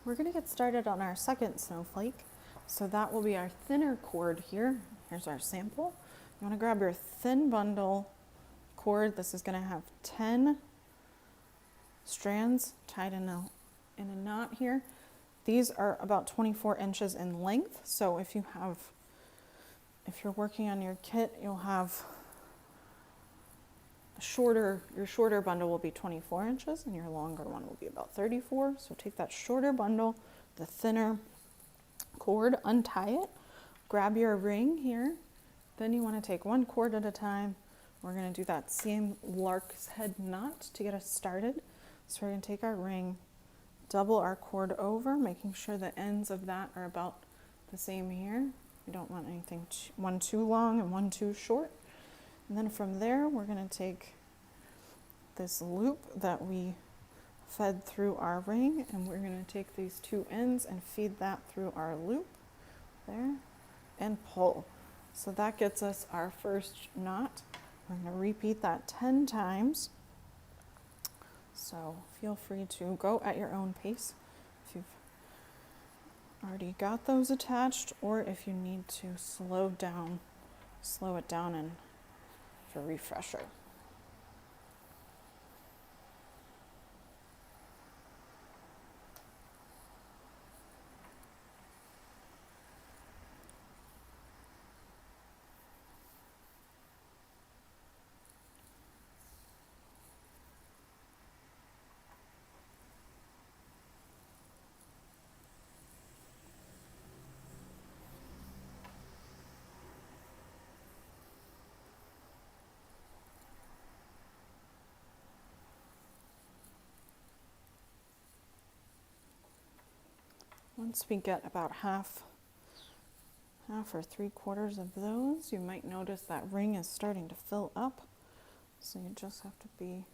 We're going to get started on our second snowflake. So that will be our thinner cord here. Here's our sample. You want to grab your thin bundle cord. This is going to have 10 strands tied in a knot here. These are about 24 inches in length. So if you're working on your kit, you'll have your shorter bundle will be 24 inches and your longer one will be about 34. So take that shorter bundle, the thinner cord, untie it, grab your ring here. Then you want to take one cord at a time. We're going to do that same lark's head knot to get us started. So we're going to take our ring, double our cord over, making sure the ends of that are about the same here. We don't want anything one too long and one too short. And then from there, we're going to take this loop that we fed through our ring, and we're going to take these two ends and feed that through our loop there and pull. So that gets us our first knot. We're going to repeat that 10 times. So feel free to go at your own pace if you've already got those attached, or if you need to slow it down and for a refresher. Once we get about half or 3/4 of those, you might notice that ring is starting to fill up. So you just have to be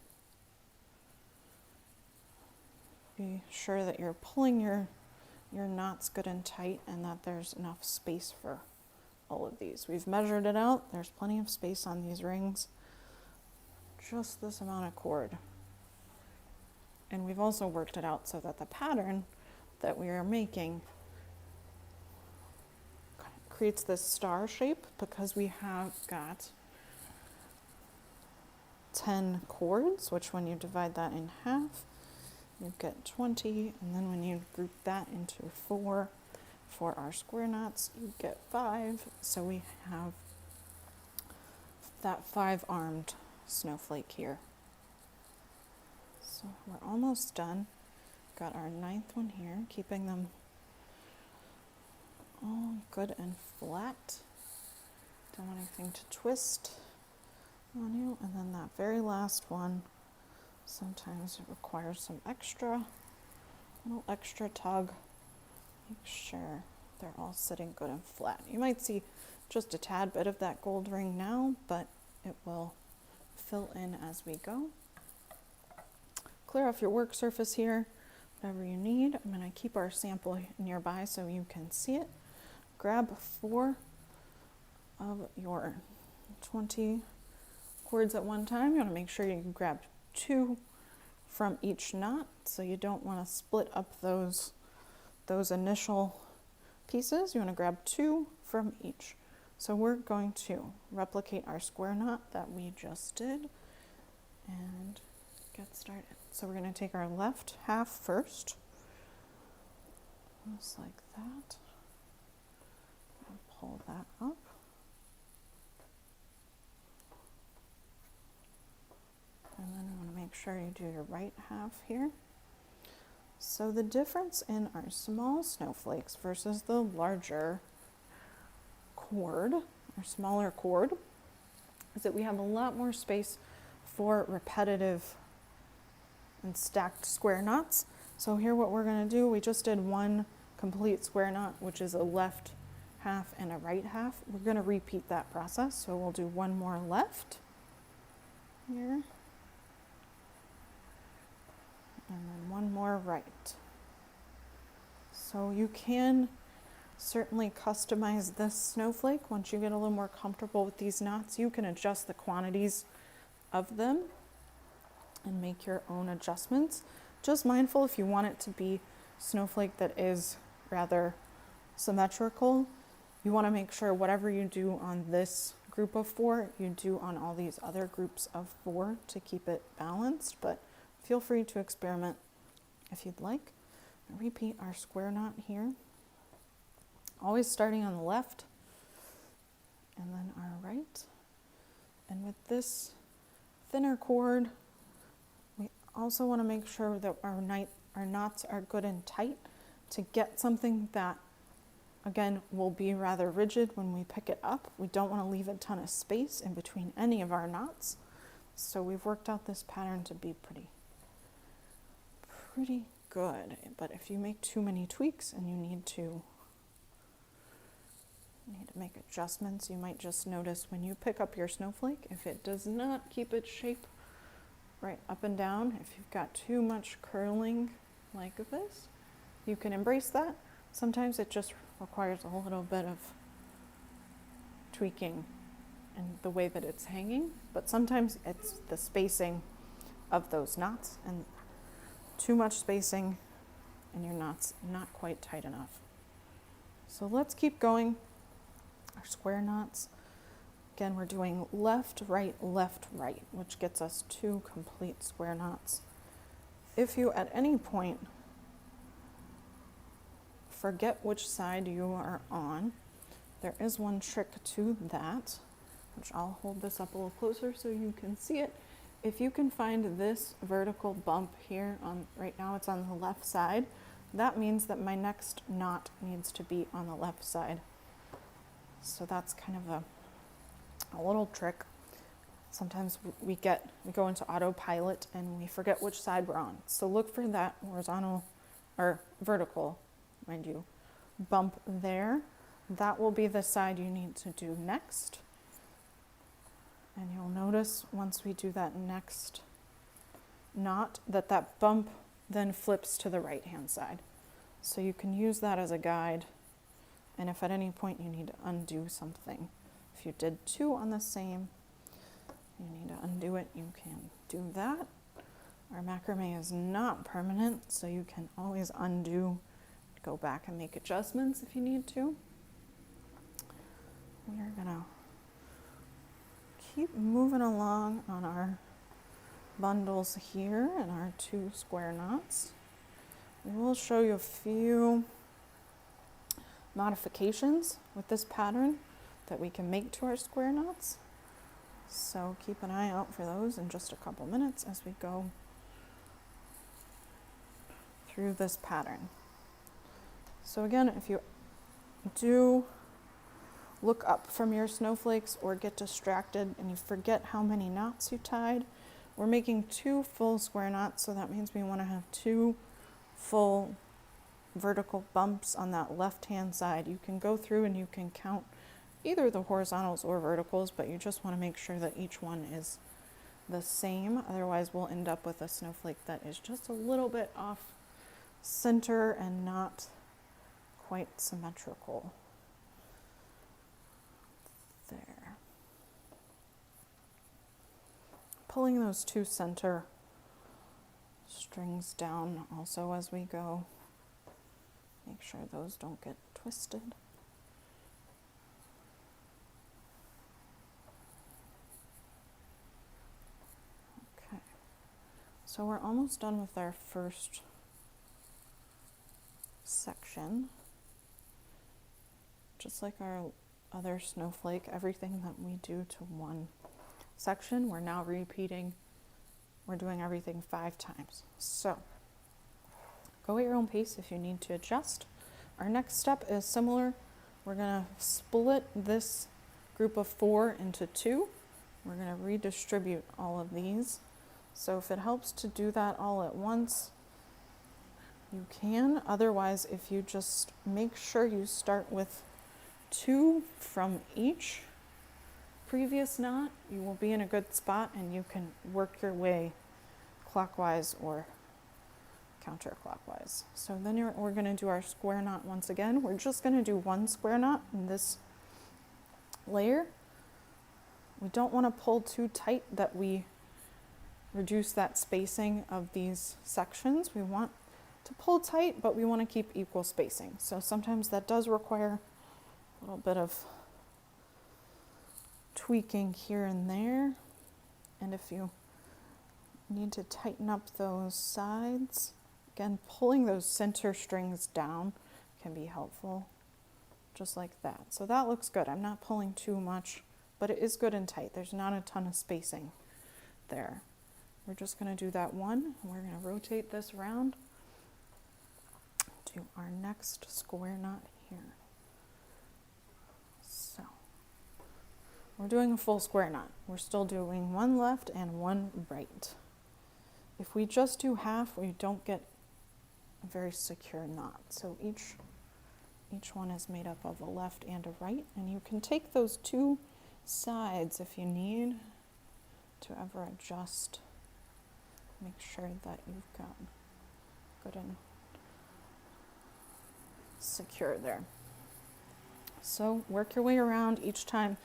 sure that you're pulling your knots good and tight and that there's enough space for all of these. We've measured it out. There's plenty of space on these rings. Just this amount of cord. And we've also worked it out so that the pattern that we are making creates this star shape because we have got 10 cords, which when you divide that in half, you get 20, and then when you group that into 4 for our square knots, you get 5. So we have that 5-armed snowflake here. So we're almost done. Got our 9th one here, keeping them all good and flat. Don't want anything to twist on you. And then that very last one, sometimes it requires some little extra tug. Make sure they're all sitting good and flat. You might see just a tad bit of that gold ring now, but it will fill in as we go. Clear off your work surface here. Whatever you need. I'm going to keep our sample nearby so you can see it. Grab 4 of your 20 cords at one time. You want to make sure you grab 2 from each knot, so you don't want to split up those initial pieces. You want to grab 2 from each. So we're going to replicate our square knot that we just did and get started. So we're going to take our left half first, just like that, and pull that up. And then you want to make sure you do your right half here. So the difference in our small snowflakes versus the larger cord, our smaller cord, is that we have a lot more space for repetitive and stacked square knots. So here what we're going to do, we just did one complete square knot, which is a left half and a right half. We're going to repeat that process. So we'll do one more left here, and then one more right. So you can certainly customize this snowflake. Once you get a little more comfortable with these knots, you can adjust the quantities of them and make your own adjustments. Just mindful, if you want it to be snowflake that is rather symmetrical, you want to make sure whatever you do on this group of 4, you do on all these other groups of 4 to keep it balanced, but feel free to experiment if you'd like. Repeat our square knot here, always starting on the left and then our right. And with this thinner cord, we also want to make sure that our knots are good and tight to get something that, again, will be rather rigid when we pick it up. We don't want to leave a ton of space in between any of our knots. So we've worked out this pattern to be pretty good. But if you make too many tweaks and you need to make adjustments, you might just notice when you pick up your snowflake, if it does not keep its shape right up and down, if you've got too much curling like this, you can embrace that. Sometimes it just requires a little bit of tweaking in the way that it's hanging, but sometimes it's the spacing of those knots, and too much spacing and your knot's not quite tight enough. So let's keep going. Our square knots. Again, we're doing left, right, which gets us 2 complete square knots. If you at any point forget which side you are on, there is one trick to that, which I'll hold this up a little closer so you can see it. If you can find this vertical bump here, right now it's on the left side, that means that my next knot needs to be on the left side. So that's kind of a little trick. Sometimes we go into autopilot and we forget which side we're on. So look for that horizontal or vertical, mind you, bump there. That will be the side you need to do next. And you'll notice once we do that next knot that bump then flips to the right hand side. So you can use that as a guide. And if at any point you need to undo something, if you did 2 on the same, you need to undo it, you can do that. Our macrame is not permanent, so you can always undo, go back and make adjustments if you need to. We are gonna keep moving along on our bundles here and our 2 square knots. We will show you a few modifications with this pattern that we can make to our square knots. So keep an eye out for those in just a couple minutes as we go through this pattern. So again, if you do look up from your snowflakes or get distracted and you forget how many knots you tied, we're making 2 full square knots, so that means we want to have 2 full vertical bumps on that left hand side. You can go through and you can count either the horizontals or verticals, but you just want to make sure that each one is the same. Otherwise we'll end up with a snowflake that is just a little bit off center and not quite symmetrical. There. Pulling those 2 center strings down also as we go. Make sure those don't get twisted. Okay, so we're almost done with our first section. Just like our other snowflake, everything that we do to one section, we're now repeating. We're doing everything 5 times. So go at your own pace if you need to adjust. Our next step is similar. We're going to split this group of 4 into 2. We're going to redistribute all of these. So if it helps to do that all at once, you can. Otherwise, if you just make sure you start with 2 from each previous knot, you will be in a good spot and you can work your way clockwise or counterclockwise. So then we're going to do our square knot once again. We're just going to do 1 square knot in this layer. We don't want to pull too tight that we reduce that spacing of these sections. We want to pull tight, but we want to keep equal spacing. So sometimes that does require a little bit of tweaking here and there. And if you need to tighten up those sides, again, pulling those center strings down can be helpful, just like that. So that looks good. I'm not pulling too much, but it is good and tight. There's not a ton of spacing there. We're just going to do that one. We're going to rotate this around to our next square knot here. So we're doing a full square knot. We're still doing one left and one right. If we just do half, we don't get a very secure knot. So each one is made up of a left and a right, and you can take those two sides if you need to ever adjust. Make sure that you've got good and secure there. So work your way around each time,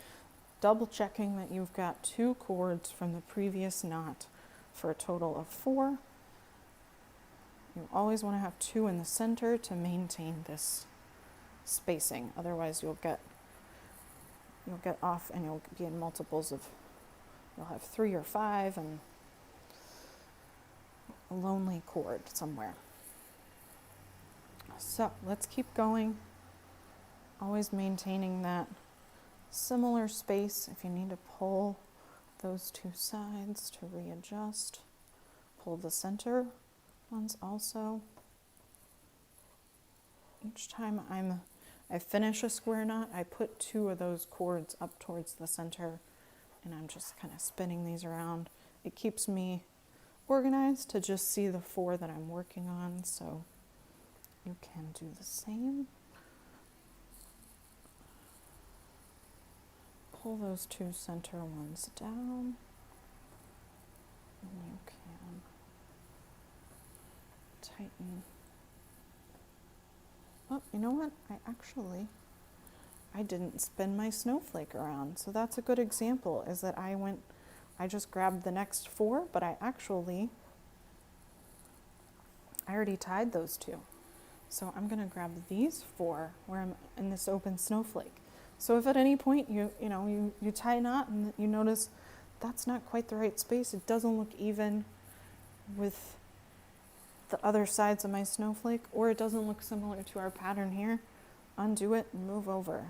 double checking that you've got 2 cords from the previous knot for a total of 4. You always want to have 2 in the center to maintain this spacing. Otherwise you'll get off and you'll be in multiples of, you'll have 3 or 5 and a lonely cord somewhere. So let's keep going, always maintaining that similar space. If you need to pull those 2 sides to readjust, pull the center ones also. Each time I finish a square knot, I put 2 of those cords up towards the center, and I'm just kind of spinning these around. It keeps me organized to just see the 4 that I'm working on, so you can do the same. Pull those 2 center ones down, and you can tighten. Oh, you know what? I didn't spin my snowflake around, so that's a good example, is that I just grabbed the next 4, but I already tied those 2. So I'm going to grab these 4 where I'm in this open snowflake. So if at any point you tie a knot and you notice that's not quite the right space, it doesn't look even with the other sides of my snowflake, or it doesn't look similar to our pattern here, undo it and move over.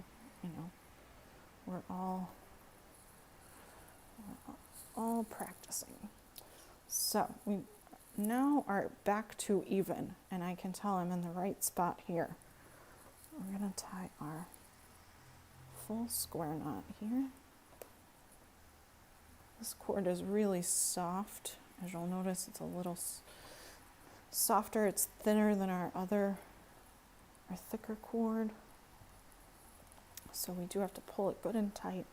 We're all practicing. So we now are back to even, and I can tell I'm in the right spot here. We're going to tie our full square knot here. This cord is really soft. As you'll notice, it's a little softer. It's thinner than our thicker cord. So we do have to pull it good and tight.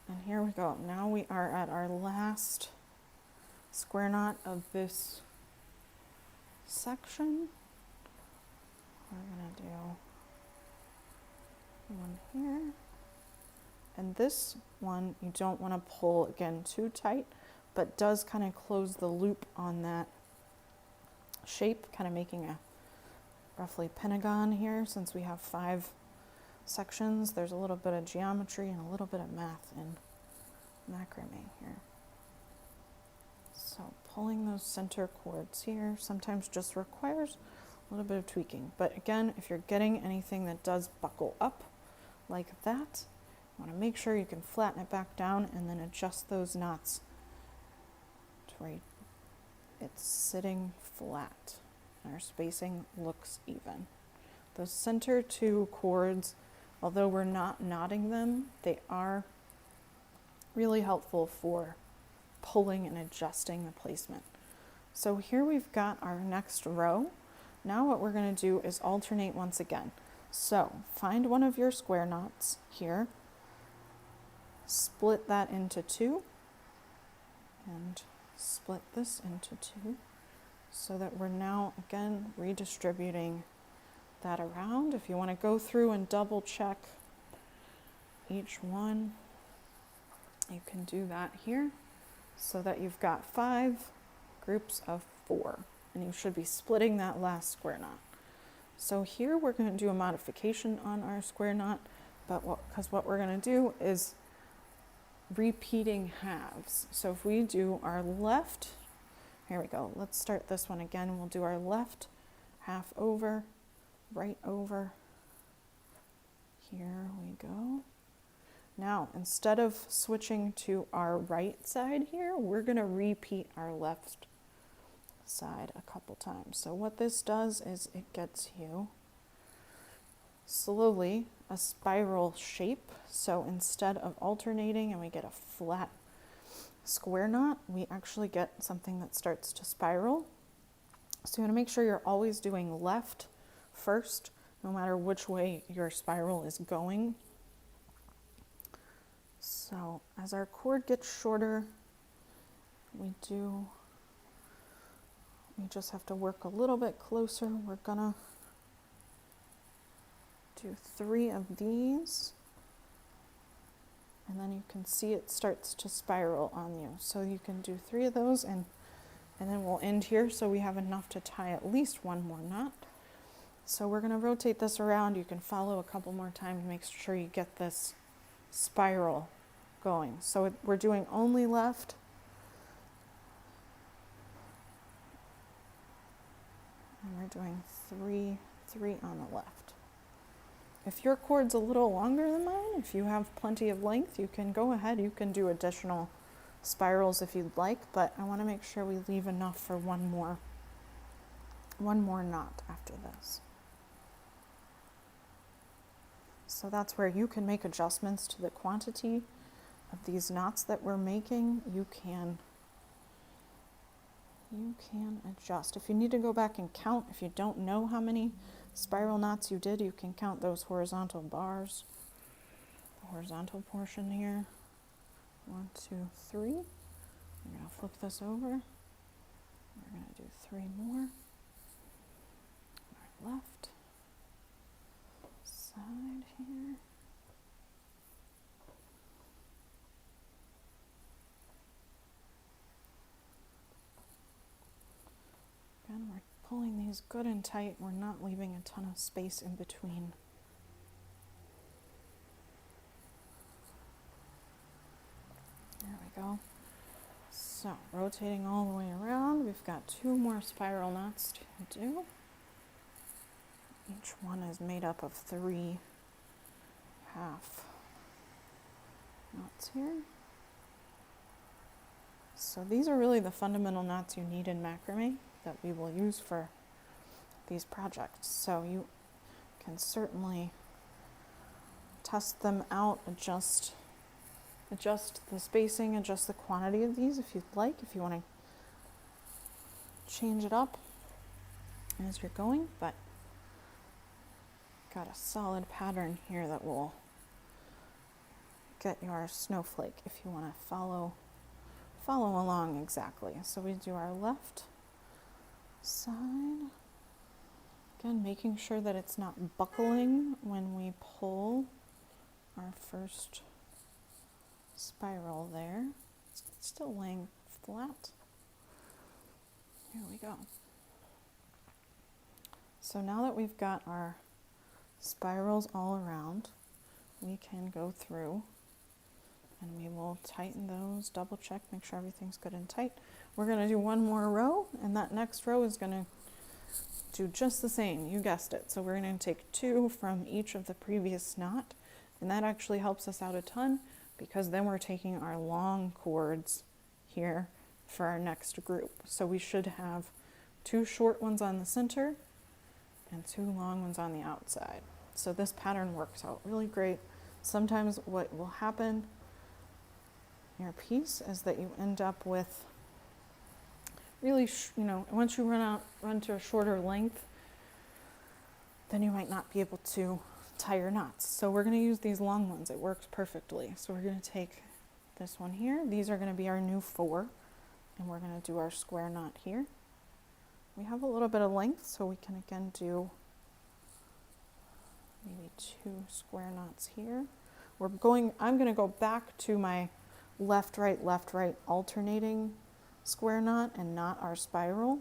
And here we go. Now we are at our last square knot of this section. We're going to do one here. And this one you don't want to pull again too tight, but does kind of close the loop on that shape, kind of making a roughly pentagon here. Since we have 5 sections, there's a little bit of geometry and a little bit of math in macrame here. So pulling those center cords here sometimes just requires a little bit of tweaking. But again, if you're getting anything that does buckle up like that, you want to make sure you can flatten it back down and then adjust those knots to where it's sitting flat and our spacing looks even. Those center 2 cords, although we're not knotting them, they are really helpful for pulling and adjusting the placement. So here we've got our next row. Now what we're going to do is alternate once again. So find one of your square knots here, split that into 2, and split this into 2, so that we're now again redistributing that around. If you want to go through and double check each one, you can do that here, so that you've got 5 groups of 4. and you should be splitting that last square knot. So here we're going to do a modification on our square knot, but because what we're going to do is repeating halves. So if we do our left, here we go, let's start this one again. We'll do our left half over, right over, here we go. Now, instead of switching to our right side here, we're going to repeat our left side a couple times. So what this does is it gets you slowly a spiral shape. So instead of alternating and we get a flat square knot, we actually get something that starts to spiral. So you want to make sure you're always doing left first, no matter which way your spiral is going. So as our cord gets shorter, we just have to work a little bit closer. We're gonna do 3 of these, and then you can see it starts to spiral on you. So you can do 3 of those, and then we'll end here so we have enough to tie at least one more knot. So we're gonna rotate this around. You can follow a couple more times to make sure you get this spiral going. So we're doing only left. And we're doing 3 on the left. If your cord's a little longer than mine, if you have plenty of length, you can go ahead, you can do additional spirals if you'd like, but I want to make sure we leave enough for one more knot after this. So that's where you can make adjustments to the quantity of these knots that we're making. You can adjust. If you need to go back and count, if you don't know how many spiral knots you did, you can count those horizontal bars, the horizontal portion here. 1, 2, 3. We're going to flip this over. We're going to do 3 more. Our left side here. Again, we're pulling these good and tight. We're not leaving a ton of space in between. There we go. So, rotating all the way around, we've got 2 more spiral knots to do. Each one is made up of 3 half knots here. So these are really the fundamental knots you need in macrame that we will use for these projects. So you can certainly test them out, adjust the spacing, adjust the quantity of these if you'd like, if you want to change it up as you're going, but got a solid pattern here that will get your snowflake if you want to follow along exactly. So we do our left side. Again, making sure that it's not buckling when we pull our first spiral there. It's still laying flat. Here we go. So now that we've got our spirals all around, we can go through and we will tighten those, double check, make sure everything's good and tight. We're going to do 1 more row, and that next row is going to do just the same. You guessed it. So we're going to take 2 from each of the previous knot, and that actually helps us out a ton because then we're taking our long cords here for our next group. So we should have 2 short ones on the center and 2 long ones on the outside. So this pattern works out really great. Sometimes what will happen in your piece is that you end up with really, once you run to a shorter length, then you might not be able to tie your knots. So we're going to use these long ones. It works perfectly. So we're going to take this one here. These are going to be our new 4, and we're going to do our square knot here. We have a little bit of length, so we can again do maybe 2 square knots here. I'm going to go back to my left, right, alternating square knot and not our spiral.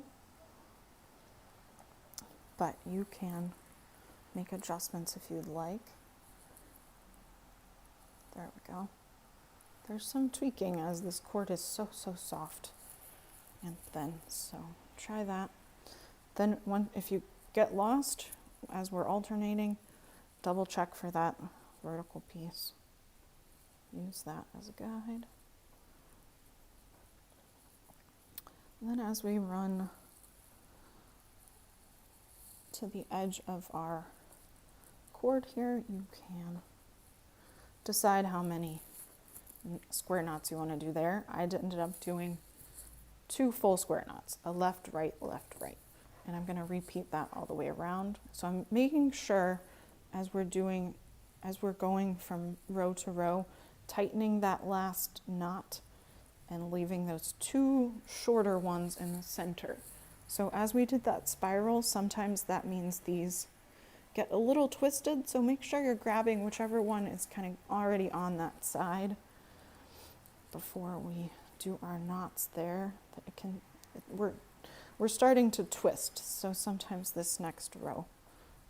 but you can make adjustments if you'd like. There we go. There's some tweaking as this cord is so soft and thin, so try that. Then if you get lost as we're alternating, double check for that vertical piece. Use that as a guide. And then as we run to the edge of our cord here, you can decide how many square knots you want to do there. I ended up doing 2 full square knots, a left, right, and I'm going to repeat that all the way around. So I'm making sure as we're going from row to row, tightening that last knot and leaving those 2 shorter ones in the center. So as we did that spiral, sometimes that means these get a little twisted, so make sure you're grabbing whichever one is kind of already on that side before we do our knots there. We're starting to twist, so sometimes this next row,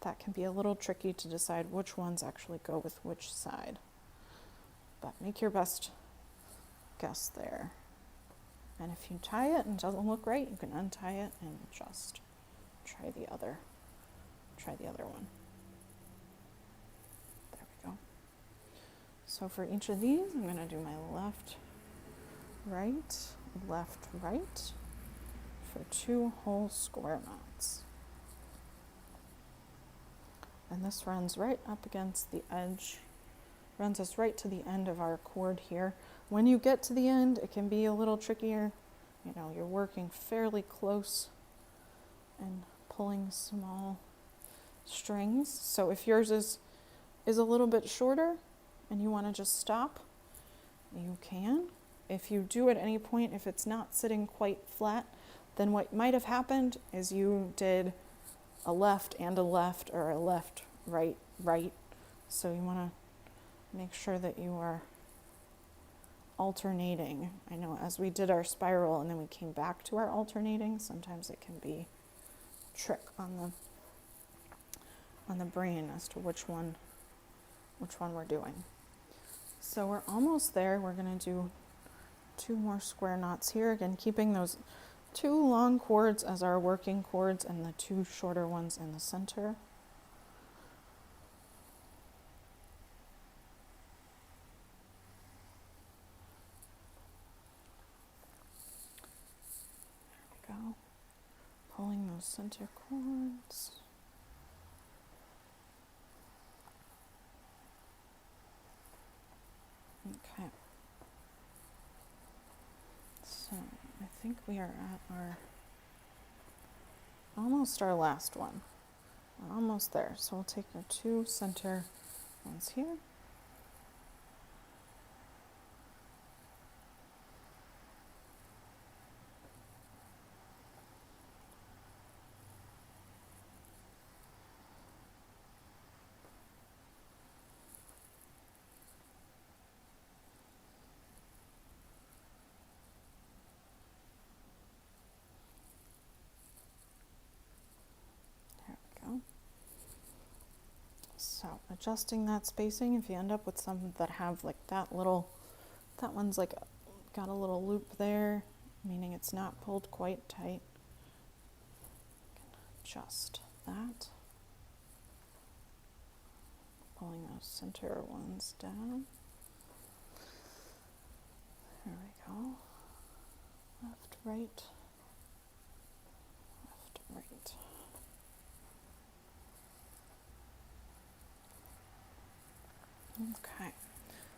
that can be a little tricky to decide which ones actually go with which side. But make your best guess there. And if you tie it and it doesn't look right, you can untie it and just try the other one. There we go. So for each of these, I'm going to do my left, right for 2 whole square knots. And this runs right up against the edge, runs us right to the end of our cord here. When you get to the end, it can be a little trickier. You know, you're working fairly close and pulling small strings. So if yours is a little bit shorter and you want to just stop, you can. If you do at any point, if it's not sitting quite flat, then what might have happened is you did a left and a left, or a left, right. So you want to make sure that you are alternating. I know as we did our spiral and then we came back to our alternating, sometimes it can be a trick on the brain as to which one we're doing. So we're almost there. We're going to do 2 more square knots here, again keeping those 2 long cords as our working cords and the 2 shorter ones in the center. There we go. Pulling those center cords. Okay. So I think we are at almost our last one. We're almost there. So we'll take our 2 center ones here. So adjusting that spacing, if you end up with some that have like that one's like got a little loop there, meaning it's not pulled quite tight, adjust that. Pulling those center ones down. There we go. Left, right. Left, right. Okay,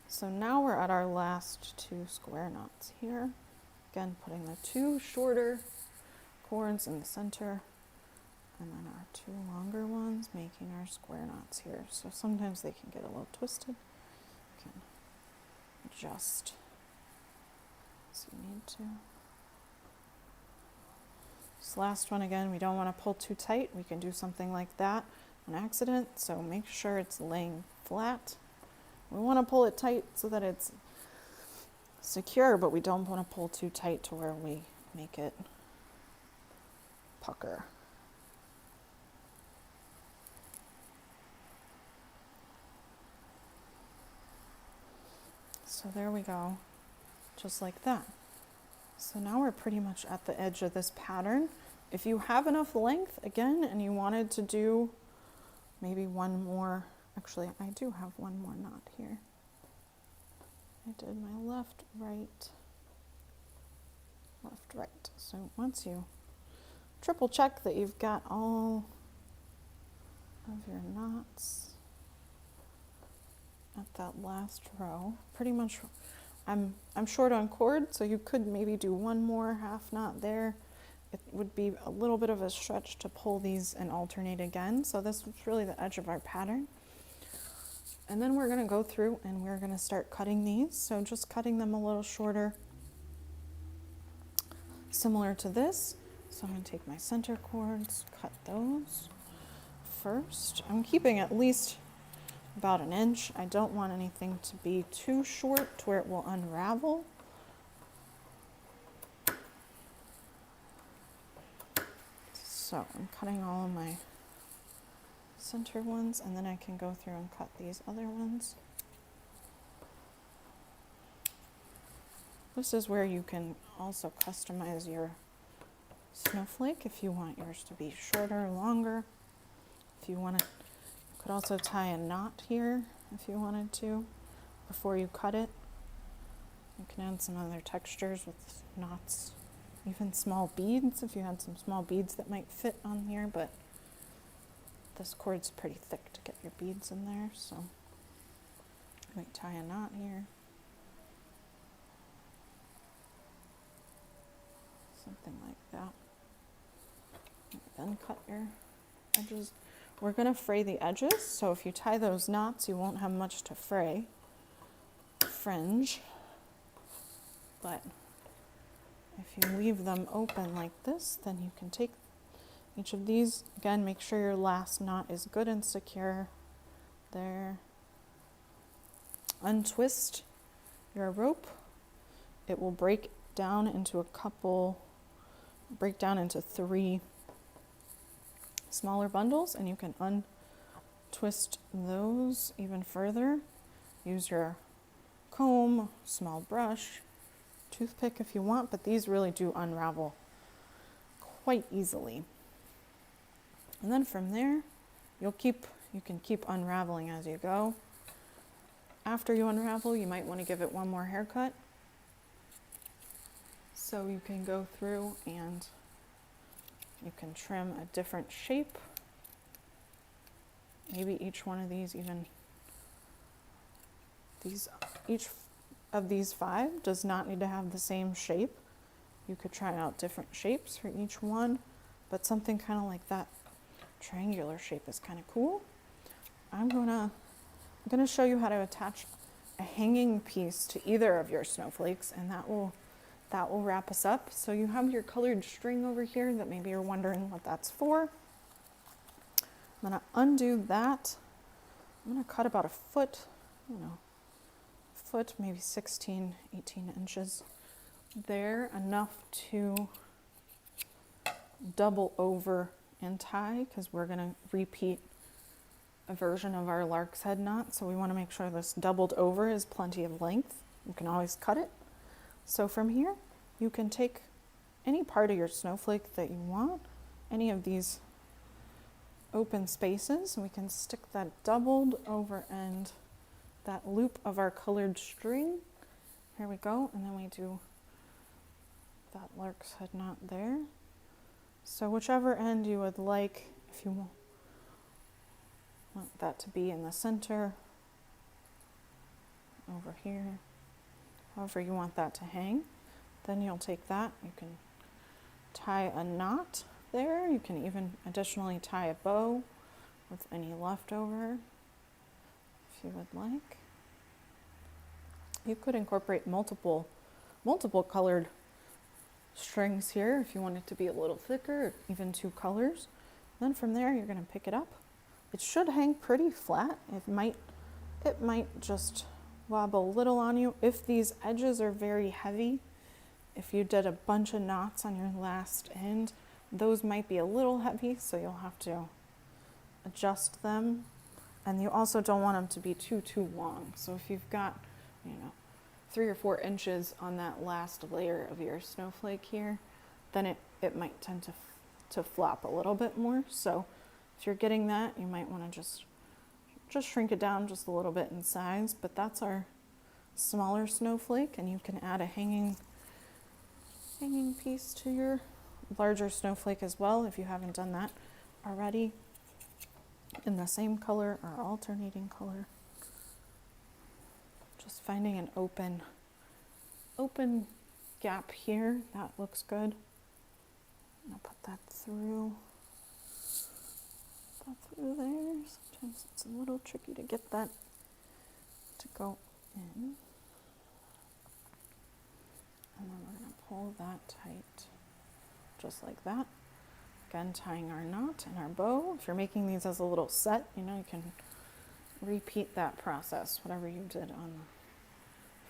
so now we're at our last 2 square knots here. Again, putting the 2 shorter cords in the center, and then our 2 longer ones, making our square knots here. So sometimes they can get a little twisted. You can adjust as you need to. This last one, again, we don't want to pull too tight. We can do something like that on accident, so make sure it's laying flat. We want to pull it tight so that it's secure, but we don't want to pull too tight to where we make it pucker. So there we go, just like that. So now we're pretty much at the edge of this pattern. If you have enough length, again, and you wanted to do maybe one more, actually I do have one more knot here. I did my left, right, left, right. So once you triple check that you've got all of your knots at that last row, pretty much I'm short on cord, so you could maybe do one more half knot there. It would be a little bit of a stretch to pull these and alternate again. So this was really the edge of our pattern. And then we're going to go through and we're going to start cutting these. So just cutting them a little shorter, similar to this. So I'm going to take my center cords, cut those first. I'm keeping at least about an inch. I don't want anything to be too short to where it will unravel. So I'm cutting all of my center ones, and then I can go through and cut these other ones. This is where you can also customize your snowflake if you want yours to be shorter or longer. If you want to, you could also tie a knot here if you wanted to before you cut it. You can add some other textures with knots, even small beads if you had some small beads that might fit on here, but this cord's pretty thick to get your beads in there, so you might tie a knot here. Something like that. Then cut your edges. We're going to fray the edges, so if you tie those knots, you won't have much to fray. Fringe. But if you leave them open like this, then you can take each of these. Again, make sure your last knot is good and secure there. Untwist your rope. It will break down into three smaller bundles, and you can untwist those even further. Use your comb, small brush, toothpick if you want, but these really do unravel quite easily. And then from there, you can keep unraveling as you go. After you unravel, you might want to give it one more haircut. So you can go through and you can trim a different shape. Maybe each one of these, each of these 5 does not need to have the same shape. You could try out different shapes for each one, but something kind of like that triangular shape is kind of cool. I'm gonna show you how to attach a hanging piece to either of your snowflakes, and that will wrap us up. So you have your colored string over here that maybe you're wondering what that's for. I'm gonna undo that. I'm gonna cut about a foot, maybe 16, 18 inches there, enough to double over and tie, because we're gonna repeat a version of our lark's head knot. So we wanna make sure this doubled over is plenty of length. You can always cut it. So from here, you can take any part of your snowflake that you want, any of these open spaces, and we can stick that doubled over end, that loop of our colored string. Here we go, and then we do that lark's head knot there. So whichever end you would like, if you want that to be in the center, over here, however you want that to hang, then you'll take that, you can tie a knot there, you can even additionally tie a bow with any leftover if you would like. You could incorporate multiple colored strings here if you want it to be a little thicker, or even 2 colors. Then from there you're going to pick it up. It should hang pretty flat. It might just wobble a little on you if these edges are very heavy. If you did a bunch of knots on your last end, those might be a little heavy, so you'll have to adjust them. And you also don't want them to be too long. So if you've got, 3 or 4 inches on that last layer of your snowflake here, then it might tend to flop a little bit more. So if you're getting that, you might want to just shrink it down just a little bit in size. But that's our smaller snowflake, and you can add a hanging piece to your larger snowflake as well if you haven't done that already, in the same color or alternating color. Just finding an open gap here. That looks good. I'll put that through there. Sometimes it's a little tricky to get that to go in. And then we're going to pull that tight, just like that. Again, tying our knot and our bow. If you're making these as a little set, you know, you can repeat that process, whatever you did on the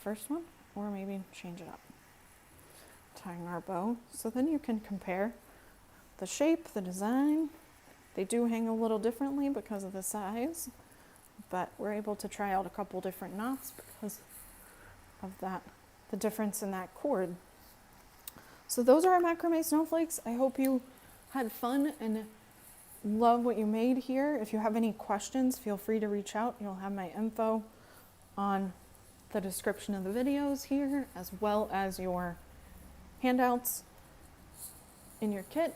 first one, or maybe change it up. Tying our bow. So then you can compare the shape, the design. They do hang a little differently because of the size, but we're able to try out a couple different knots because of that, the difference in that cord. So those are our macrame snowflakes. I hope you had fun and love what you made here. If you have any questions, feel free to reach out. You'll have my info on the description of the videos here, as well as your handouts in your kit.